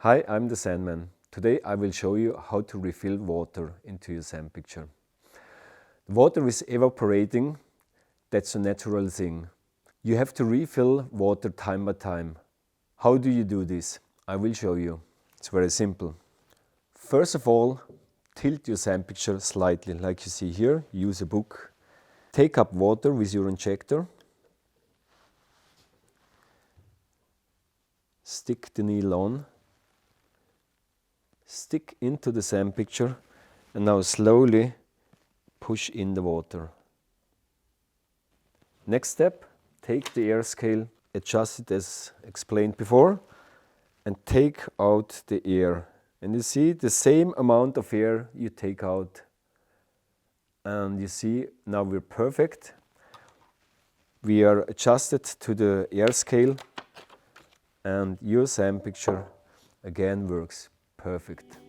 Hi, I'm the Sandman. Today I will show you how to refill water into your sand picture. The water is evaporating, that's a natural thing. You have to refill water time by time. How do you do this? I will show you. It's very simple. First of all, tilt your sand picture slightly, like you see here. Use a book. Take up water with your injector. Stick the needle on. Stick into the sand picture and now slowly push in the water. Next step, take the air scale, adjust it as explained before, and take out the air. And you see the same amount of air you take out. And you see now we're perfect. We are adjusted to the air scale and your sand picture again works perfect.